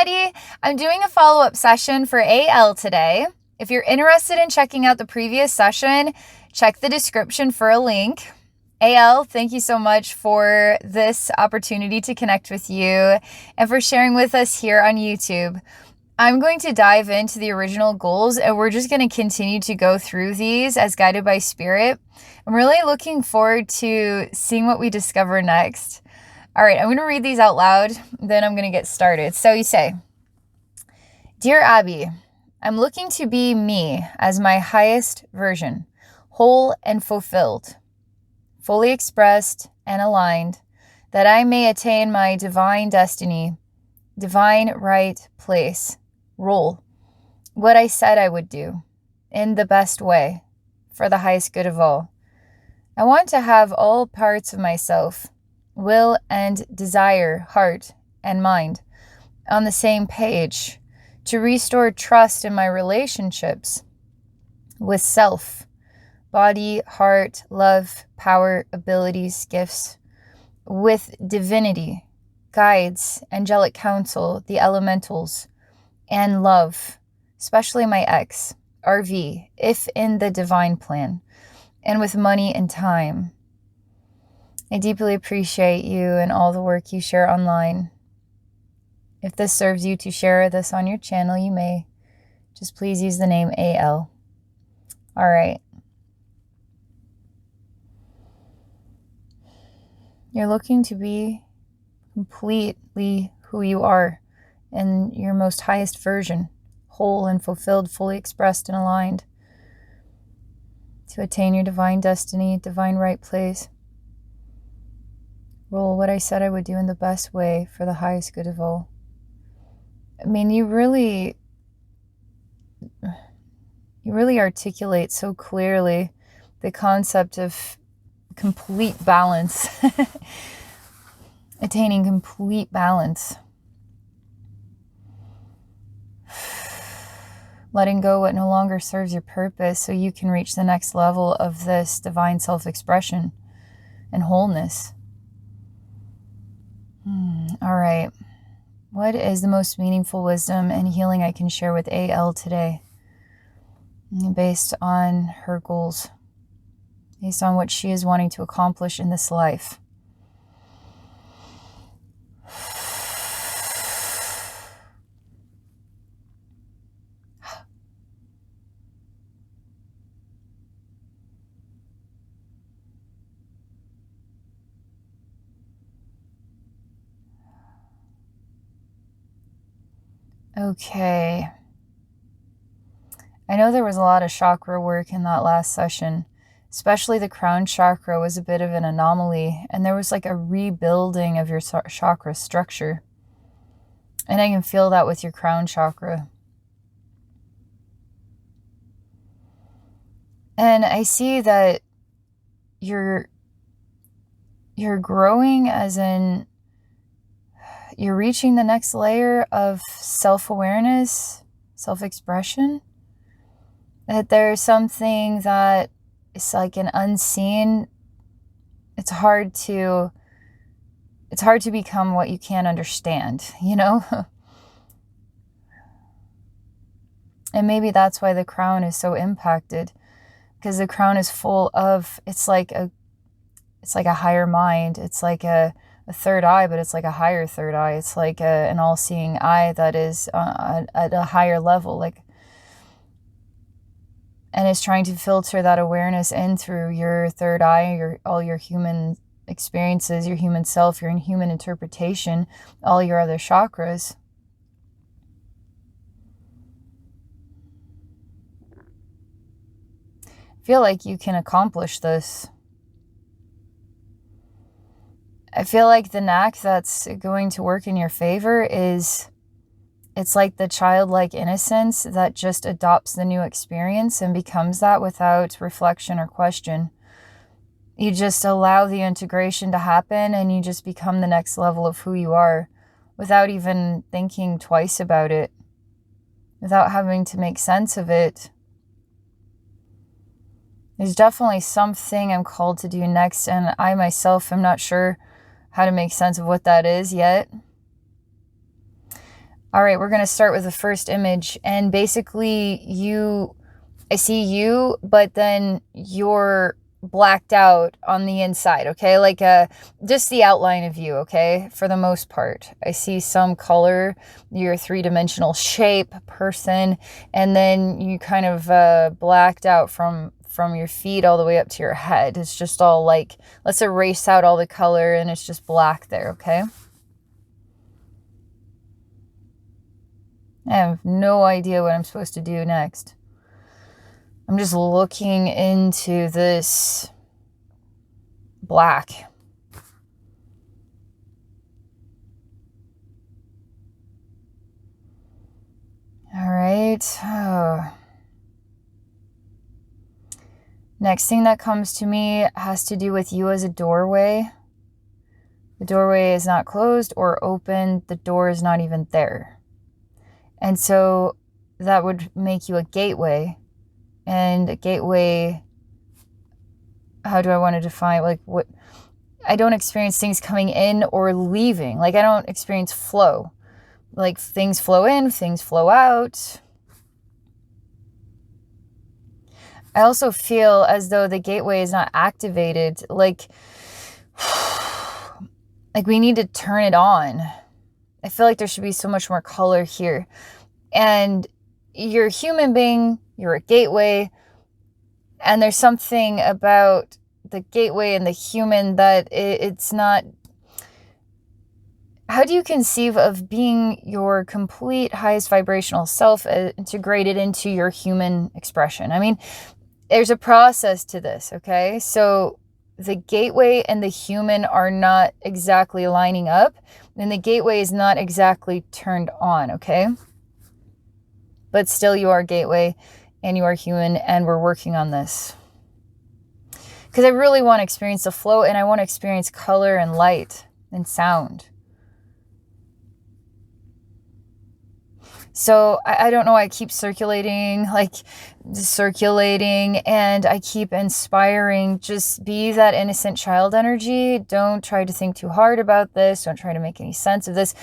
everybody. I'm doing a follow-up session for AL today. If you're interested in checking out the previous session, check the description for a link. AL, thank you so much for this opportunity to connect with you and for sharing with us here on YouTube. I'm going to dive into the original goals, and we're just going to continue to go through these as guided by Spirit. I'm really looking forward to seeing what we discover next. All right, I'm going to read these out loud, then I'm going to get started. So you say, Dear Abbey, I'm looking to be me as my highest version, whole and fulfilled, fully expressed and aligned, that I may attain my divine destiny, divine right place, role, what I said I would do, in the best way, for the highest good of all. I want to have all parts of myself, will and desire, heart and mind, on the same page, to restore trust in my relationships with self, body, heart, love, power, abilities, gifts, with divinity, guides, angelic counsel, the elementals, and love, especially my ex, RV, if in the divine plan, and with money and time. I deeply appreciate you and all the work you share online. If this serves you to share this on your channel, you may. Just please use the name AL. All right. You're looking to be completely who you are in your most highest version, whole and fulfilled, fully expressed and aligned, to attain your divine destiny, divine right place. Roll what I said I would do in the best way for the highest good of all. I mean, you really articulate so clearly the concept of complete balance, attaining complete balance. Letting go what no longer serves your purpose so you can reach the next level of this divine self-expression and wholeness. All right. What is the most meaningful wisdom and healing I can share with AL today? Based on her goals, based on what she is wanting to accomplish in this life. Okay. I know there was a lot of chakra work in that last session, especially the crown chakra was a bit of an anomaly, and there was like a rebuilding of your chakra structure. And I can feel that with your crown chakra. And I see that you're growing, as in you're reaching the next layer of self-awareness, self-expression. That there's something that is like an unseen. It's hard to become what you can't understand, you know? And maybe that's why the crown is so impacted, because the crown is full of, it's like a higher mind. It's like a third eye, but it's like a higher third eye. It's like an all-seeing eye that is at a higher level, like, and it's trying to filter that awareness in through your third eye, all your human experiences, your human self, your human interpretation, all your other chakras. I feel like you can accomplish this. I feel like the knack that's going to work in your favor is, it's like the childlike innocence that just adopts the new experience and becomes that without reflection or question. You just allow the integration to happen and you just become the next level of who you are without even thinking twice about it, without having to make sense of it. There's definitely something I'm called to do next, and I myself am not sure how to make sense of what that is yet. All right, we're going to start with the first image. And basically I see you, but then you're blacked out on the inside, okay? Like just the outline of you, okay? For the most part. I see some color, your three-dimensional shape, person, and then you kind of blacked out from your feet all the way up to your head. It's just all like, let's erase out all the color and it's just black there, okay? I have no idea what I'm supposed to do next. I'm just looking into this black. All right. Oh. Next thing that comes to me has to do with you as a doorway. The doorway is not closed or open. The door is not even there. And so that would make you a gateway. And a gateway, how do I want to define, like what? I don't experience things coming in or leaving. Like I don't experience flow. Like things flow in, things flow out. I also feel as though the gateway is not activated. Like we need to turn it on. I feel like there should be so much more color here. And you're a human being, you're a gateway, and there's something about the gateway and the human that it's not. How do you conceive of being your complete highest vibrational self integrated into your human expression? I mean, there's a process to this, okay? So the gateway and the human are not exactly lining up, and the gateway is not exactly turned on, okay? But still you are gateway and you are human, and we're working on this. Because I really want to experience the flow, and I want to experience color and light and sound. So I don't know why I keep circulating, and I keep inspiring. Just be that innocent child energy. Don't try to think too hard about this. Don't try to make any sense of this.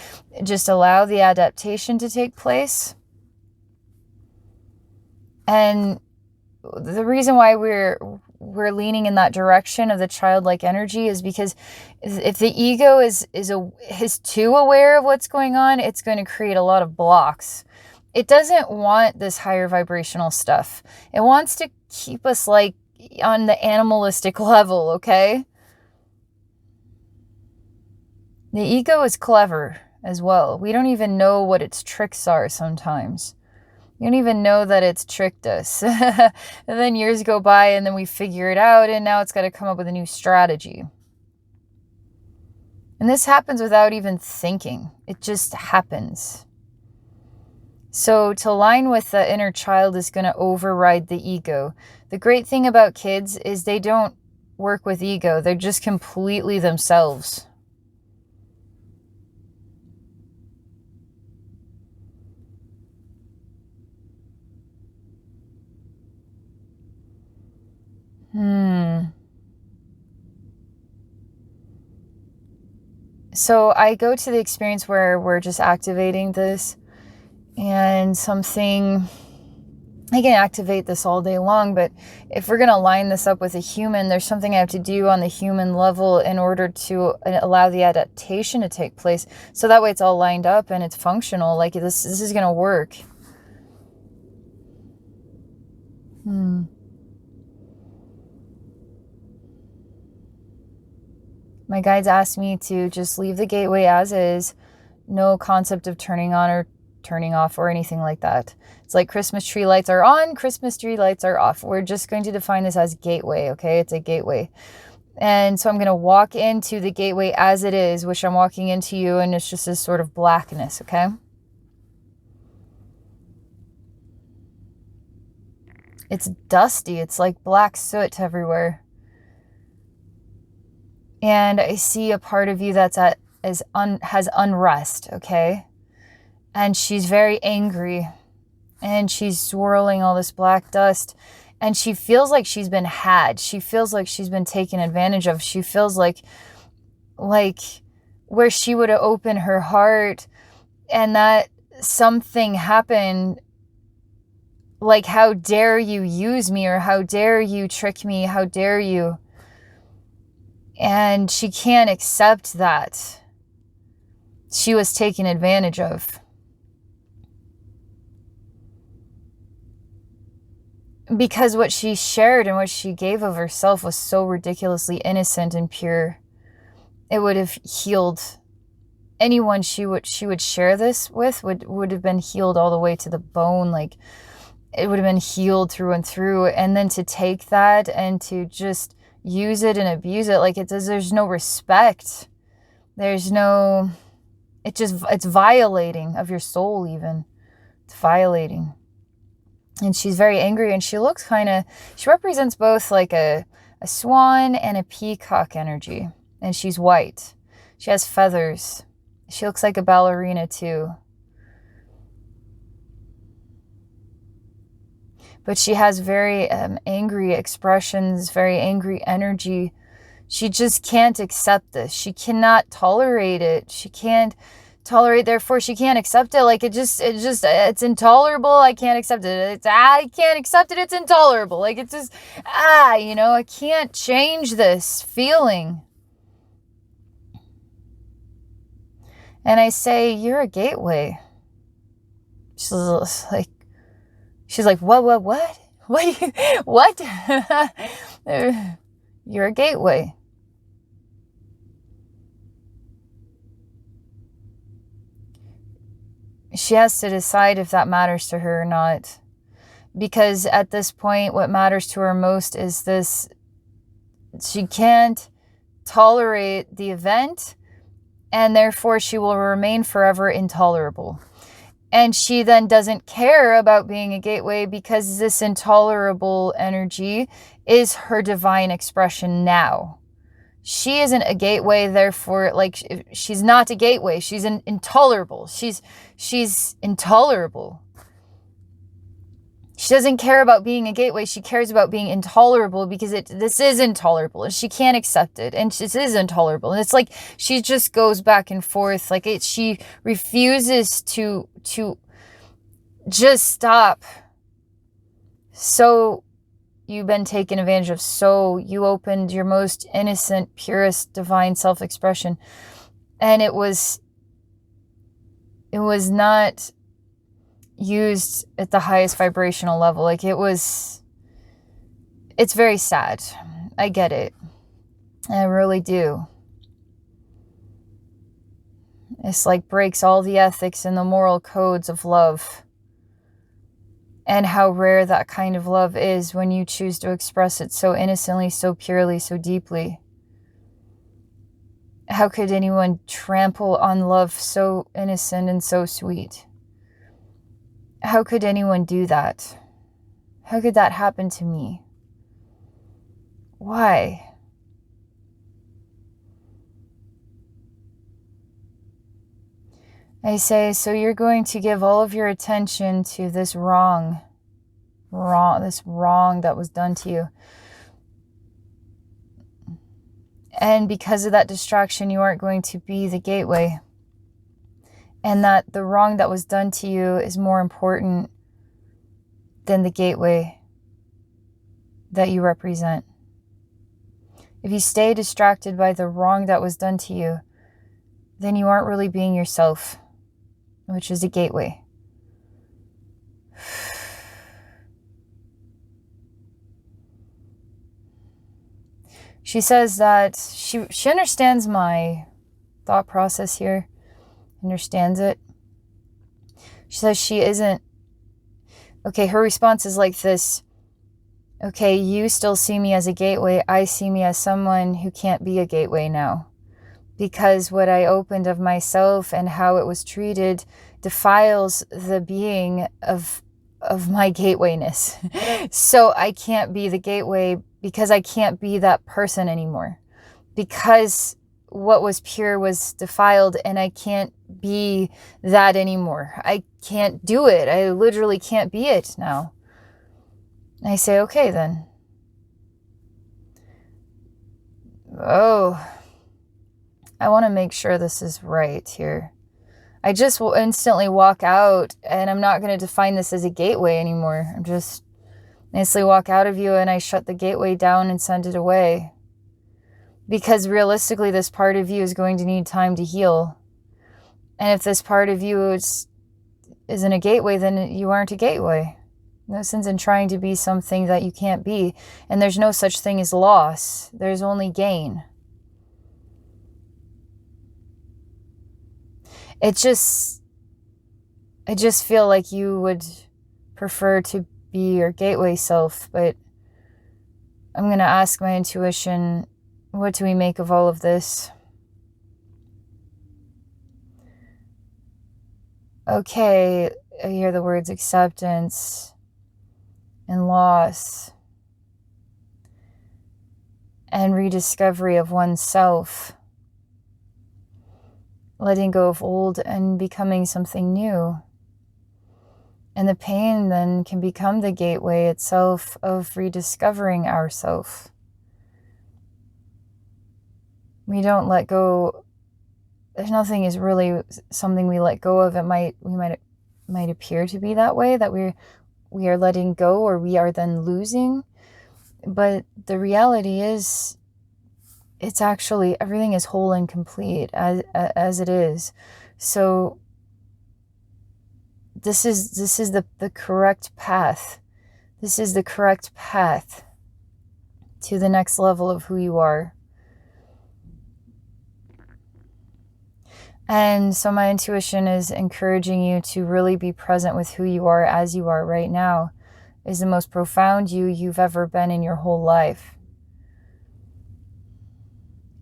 Just allow the adaptation to take place. And the reason why we're leaning in that direction of the childlike energy is because if the ego is too aware of what's going on, it's going to create a lot of blocks. It doesn't want this higher vibrational stuff. It wants to keep us like on the animalistic level, okay? The ego is clever as well. We don't even know what its tricks are sometimes. You don't even know that it's tricked us. And then years go by and then we figure it out, and now it's got to come up with a new strategy. And this happens without even thinking. It just happens. So to align with the inner child is going to override the ego. The great thing about kids is they don't work with ego. They're just completely themselves. So I go to the experience where we're just activating this, and something, I can activate this all day long, but if we're going to line this up with a human, there's something I have to do on the human level in order to allow the adaptation to take place. So that way it's all lined up and it's functional. Like this is going to work. My guides asked me to just leave the gateway as is. No concept of turning on or turning off or anything like that. It's like Christmas tree lights are on, Christmas tree lights are off. We're just going to define this as gateway, okay? It's a gateway. And so I'm going to walk into the gateway as it is, which I'm walking into you, and it's just this sort of blackness, okay? It's dusty. It's like black soot everywhere. And I see a part of you that's has unrest, okay? And she's very angry. And she's swirling all this black dust. And she feels like she's been had. She feels like she's been taken advantage of. She feels like where she would have opened her heart, and that something happened, like, how dare you use me, or how dare you trick me, how dare you? And she can't accept that she was taken advantage of. Because what she shared and what she gave of herself was so ridiculously innocent and pure. It would have healed anyone she would share this with, would have been healed all the way to the bone. Like, it would have been healed through and through. And then to take that and to just use it and abuse it, like, there's no respect. There's no, it's violating of your soul even. It's violating. And she's very angry, and she looks she represents both like a swan and a peacock energy. And she's white. She has feathers. She looks like a ballerina too. But she has very angry expressions, very angry energy. She just can't accept this. She cannot tolerate it. She can't tolerate, therefore she can't accept it. Like, it's intolerable. I can't accept it. I can't accept it. It's intolerable. Like, it's just, I can't change this feeling. And I say, you're a gateway. She's like, what? What? You're a gateway. She has to decide if that matters to her or not. Because at this point, what matters to her most is this. She can't tolerate the event, and therefore she will remain forever intolerable. And she then doesn't care about being a gateway, because this intolerable energy is her divine expression now. She isn't a gateway, therefore, like, she's not a gateway. She's intolerable. She's intolerable. She doesn't care about being a gateway. She cares about being intolerable, because this is intolerable, and she can't accept it, and this is intolerable. And it's like she just goes back and forth. Like, she refuses to just stop. So you've been taken advantage of. So you opened your most innocent, purest, divine self-expression, and it was not used at the highest vibrational level. Like, it's very sad. I get it. I really do. It's like breaks all the ethics and the moral codes of love. And how rare that kind of love is when you choose to express it so innocently, so purely, so deeply. How could anyone trample on love so innocent and so sweet? How could anyone do that? How could that happen to me? Why? I say, so you're going to give all of your attention to this wrong that was done to you. And because of that distraction, you aren't going to be the gateway. And that the wrong that was done to you is more important than the gateway that you represent. If you stay distracted by the wrong that was done to you, then you aren't really being yourself, which is a gateway. She says that she understands my thought process here, understands it. She says she isn't, okay, her response is like this: okay, you still see me as a gateway, I see me as someone who can't be a gateway now. Because what I opened of myself and how it was treated defiles the being of my gatewayness. So I can't be the gateway, because I can't be that person anymore. Because what was pure was defiled, and I can't be that anymore. I can't do it. I literally can't be it now. I say, okay then. Oh, I want to make sure this is right here. I just will instantly walk out, and I'm not going to define this as a gateway anymore. I'm just nicely walk out of you and I shut the gateway down and send it away. Because realistically, this part of you is going to need time to heal. And if this part of you isn't a gateway, then you aren't a gateway. No sense in trying to be something that you can't be. And there's no such thing as loss. There's only gain. I just feel like you would prefer to be your gateway self, but I'm going to ask my intuition, what do we make of all of this? Okay, I hear the words acceptance and loss and rediscovery of oneself. Letting go of old and becoming something new. And the pain then can become the gateway itself of rediscovering ourself. We don't let go. Nothing is really something we let go of. It might appear to be that way, that we are letting go or we are then losing. But the reality is, it's actually, everything is whole and complete as it is. So this is the correct path. This is the correct path to the next level of who you are. And so my intuition is encouraging you to really be present with who you are as you are right now. Is the most profound you've ever been in your whole life.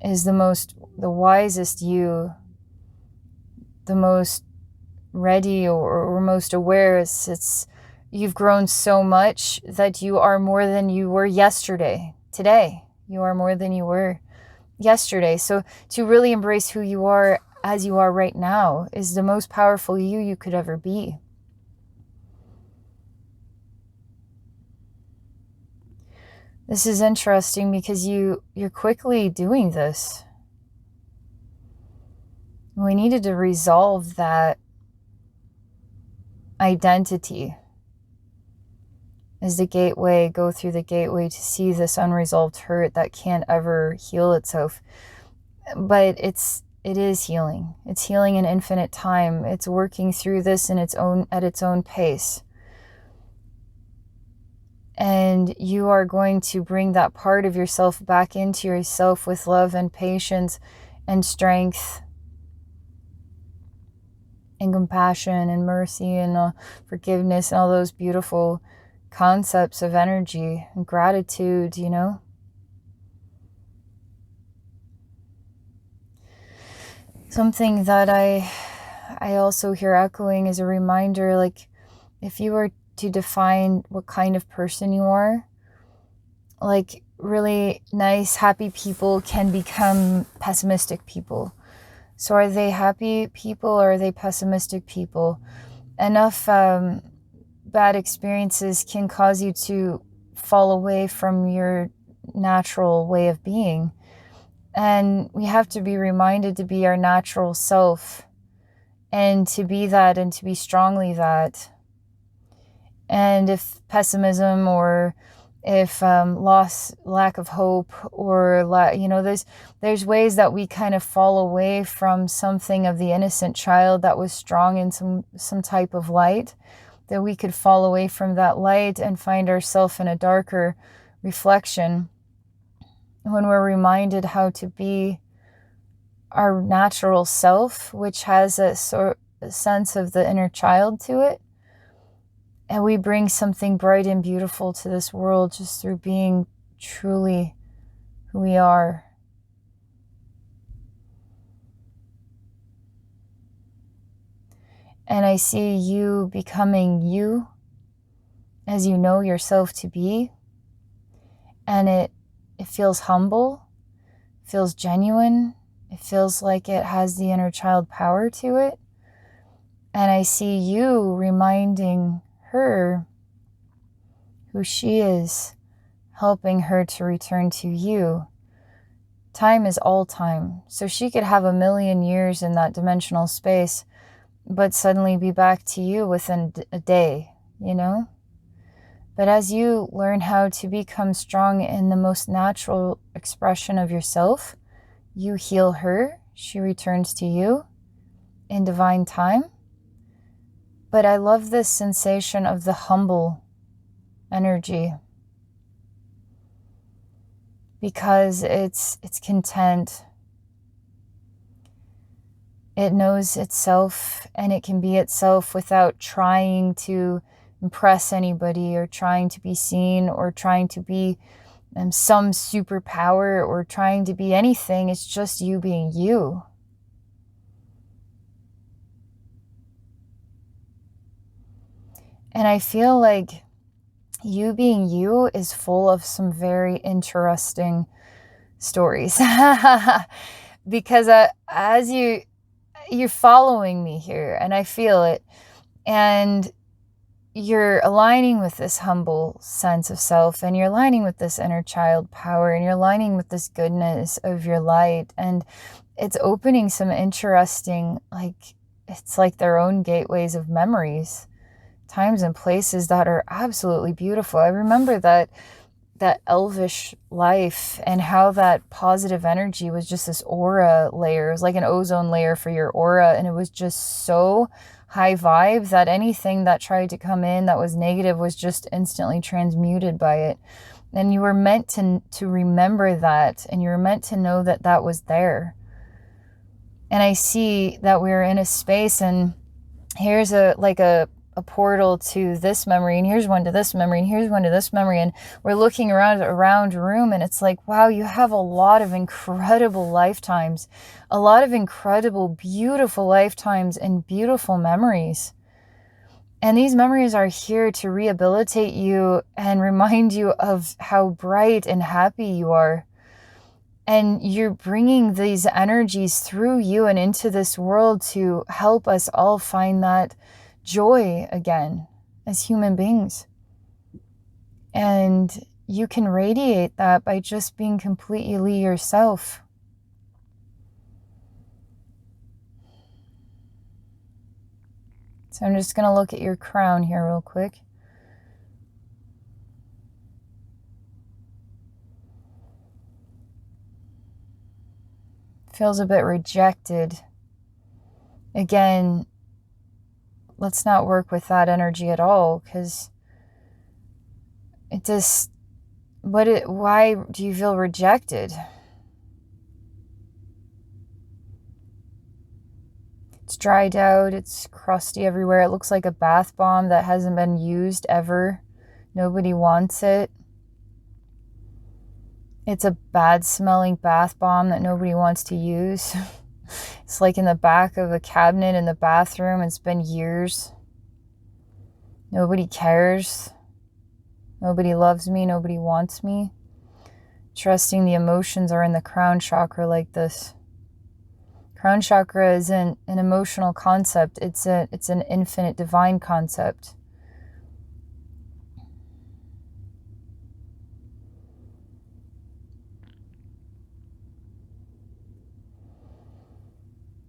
Is the wisest you, the most ready or most aware. It's you've grown so much that you are more than you were yesterday. Today, you are more than you were yesterday. So to really embrace who you are as you are right now is the most powerful you could ever be. This is interesting because you're quickly doing this. We needed to resolve that identity as the gateway, go through the gateway to see this unresolved hurt that can't ever heal itself. But it is healing. It's healing in infinite time. It's working through this at its own pace. And you are going to bring that part of yourself back into yourself with love and patience and strength and compassion and mercy and forgiveness and all those beautiful concepts of energy and gratitude, Something that I also hear echoing is a reminder, like if you were to define what kind of person you are, like really nice, happy people can become pessimistic people. So are they happy people or are they pessimistic people? Enough bad experiences can cause you to fall away from your natural way of being. And we have to be reminded to be our natural self and to be that and to be strongly that. And if pessimism or if loss, lack of hope, or there's ways that we kind of fall away from something of the innocent child that was strong in some type of light, that we could fall away from that light and find ourselves in a darker reflection. When we're reminded how to be our natural self, which has a sense of the inner child to it, and we bring something bright and beautiful to this world just through being truly who we are. And I see you becoming you as you know yourself to be. And it feels humble, feels genuine. It feels like it has the inner child power to it. And I see you reminding her who she is, helping her to return to you. Time is all time. So she could have 1,000,000 years in that dimensional space, but suddenly be back to you within a day, you know? But as you learn how to become strong in the most natural expression of yourself, you heal her, she returns to you in divine time. But I love this sensation of the humble energy, because it's content. It knows itself, and it can be itself without trying to impress anybody or trying to be seen or trying to be some superpower or trying to be anything. It's just you being you. And I feel like you being you is full of some very interesting stories. Because as you're following me here, and I feel it, and you're aligning with this humble sense of self, and you're aligning with this inner child power, and you're aligning with this goodness of your light, and it's opening some interesting, it's like their own gateways of memories, times and places that are absolutely beautiful. I remember that elvish life and how that positive energy was just this aura layer. It was like an ozone layer for your aura, and it was just so high vibe that anything that tried to come in that was negative was just instantly transmuted by it. And you were meant to remember that, and you were meant to know that that was there. And I see that we're in a space, and here's a portal to this memory, and here's one to this memory, and here's one to this memory, and we're looking around a room, and it's like, wow, you have a lot of incredible lifetimes, a lot of incredible, beautiful lifetimes and beautiful memories. And these memories are here to rehabilitate you and remind you of how bright and happy you are. And you're bringing these energies through you and into this world to help us all find that joy again as human beings. And you can radiate that by just being completely yourself. So I'm just going to look at your crown here real quick. Feels a bit rejected. Again, let's not work with that energy at all, because it just, why do you feel rejected? It's dried out, it's crusty everywhere. It looks like a bath bomb that hasn't been used ever. Nobody wants it. It's a bad smelling bath bomb that nobody wants to use. It's like in the back of a cabinet in the bathroom. It's been years. Nobody cares. Nobody loves me. Nobody wants me. Trusting the emotions are in the crown chakra like this. Crown chakra is an emotional concept. It's an infinite divine concept.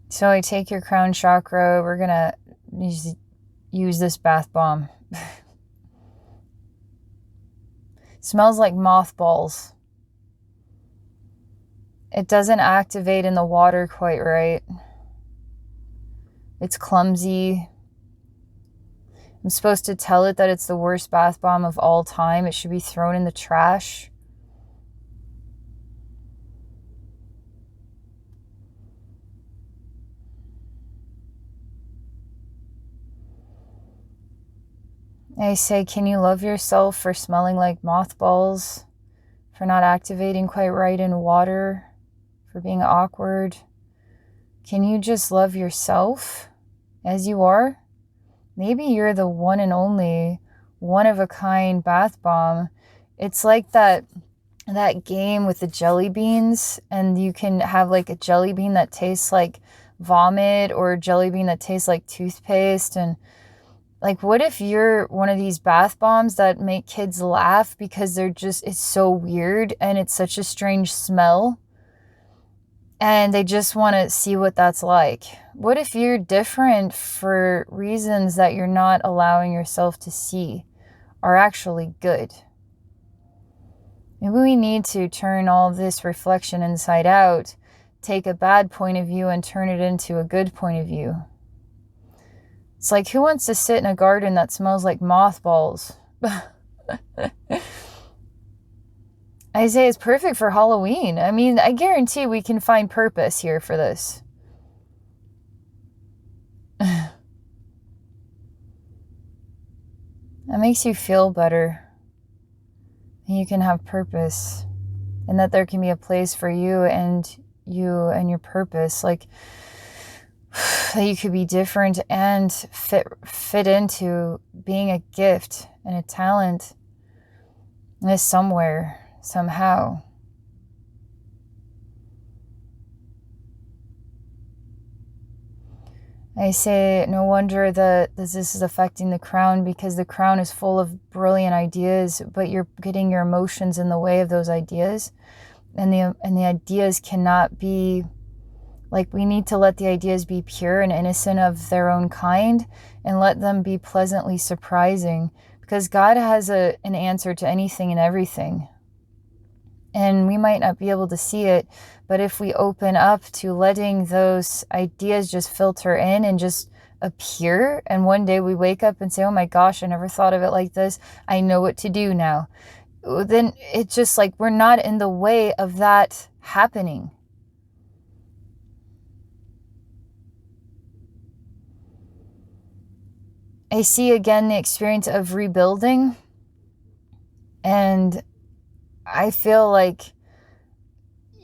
So I take your crown chakra. We're going to use this bath bomb. Smells like mothballs. It doesn't activate in the water quite right. It's clumsy. I'm supposed to tell it that it's the worst bath bomb of all time. It should be thrown in the trash. I say, can you love yourself for smelling like mothballs, for not activating quite right in water, for being awkward? Can you just love yourself as you are? Maybe you're the one and only, one of a kind bath bomb. It's like that game with the jelly beans, and you can have like a jelly bean that tastes like vomit or a jelly bean that tastes like toothpaste. And like, what if you're one of these bath bombs that make kids laugh because it's so weird and it's such a strange smell? And they just want to see what that's like. What if you're different for reasons that you're not allowing yourself to see are actually good? Maybe we need to turn all of this reflection inside out, take a bad point of view and turn it into a good point of view. It's like, who wants to sit in a garden that smells like mothballs? I say it's perfect for Halloween. I mean, I guarantee we can find purpose here for this. That makes you feel better. And you can have purpose. And that there can be a place for you and your purpose. Like, that you could be different and fit into being a gift and a talent in somewhere. Somehow. I say no wonder that this is affecting the crown, because the crown is full of brilliant ideas, but you're getting your emotions in the way of those ideas, and the ideas cannot be, like, we need to let the ideas be pure and innocent of their own kind and let them be pleasantly surprising, because God has an answer to anything and everything. And we might not be able to see it, but if we open up to letting those ideas just filter in and just appear, and one day we wake up and say, oh my gosh, I never thought of it like this, I know what to do now, then it's just like we're not in the way of that happening. I see again the experience of rebuilding, and I feel like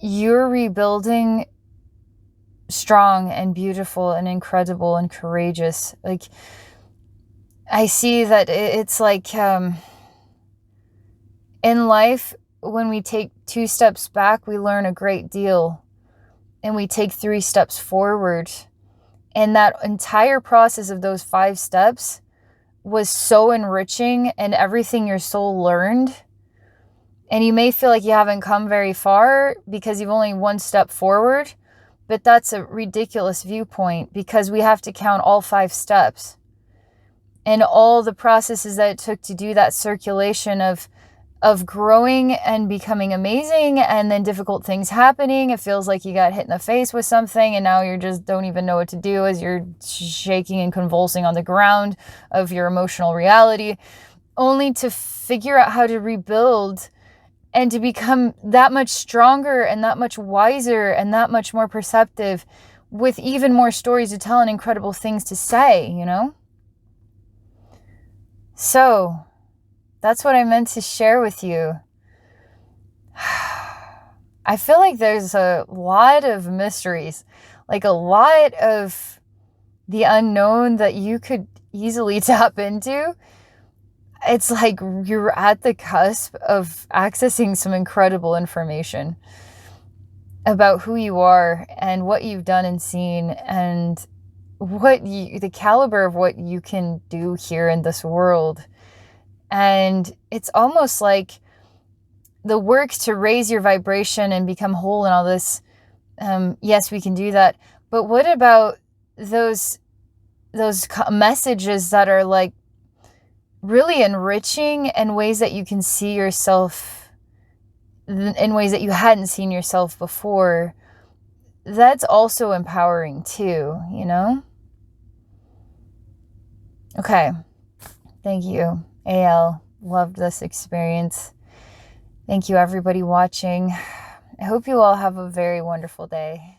you're rebuilding strong and beautiful and incredible and courageous. Like, I see that it's like in life, when we take 2 steps back, we learn a great deal, and we take 3 steps forward. And that entire process of those 5 steps was so enriching, and everything your soul learned. And you may feel like you haven't come very far because you've only 1 step forward, but that's a ridiculous viewpoint, because we have to count all 5 steps and all the processes that it took to do that circulation of growing and becoming amazing, and then difficult things happening. It feels like you got hit in the face with something, and now you just don't even know what to do as you're shaking and convulsing on the ground of your emotional reality, only to figure out how to rebuild and to become that much stronger and that much wiser and that much more perceptive, with even more stories to tell and incredible things to say, you know? So that's what I meant to share with you. I feel like there's a lot of mysteries, like a lot of the unknown that you could easily tap into. It's like you're at the cusp of accessing some incredible information about who you are and what you've done and seen, and the caliber of what you can do here in this world. And it's almost like the work to raise your vibration and become whole and all this. Yes, we can do that. But what about those messages that are like really enriching, and ways that you can see yourself in ways that you hadn't seen yourself before? That's also empowering too, you know? Okay. Thank you, AL. Loved this experience. Thank you, everybody watching. I hope you all have a very wonderful day.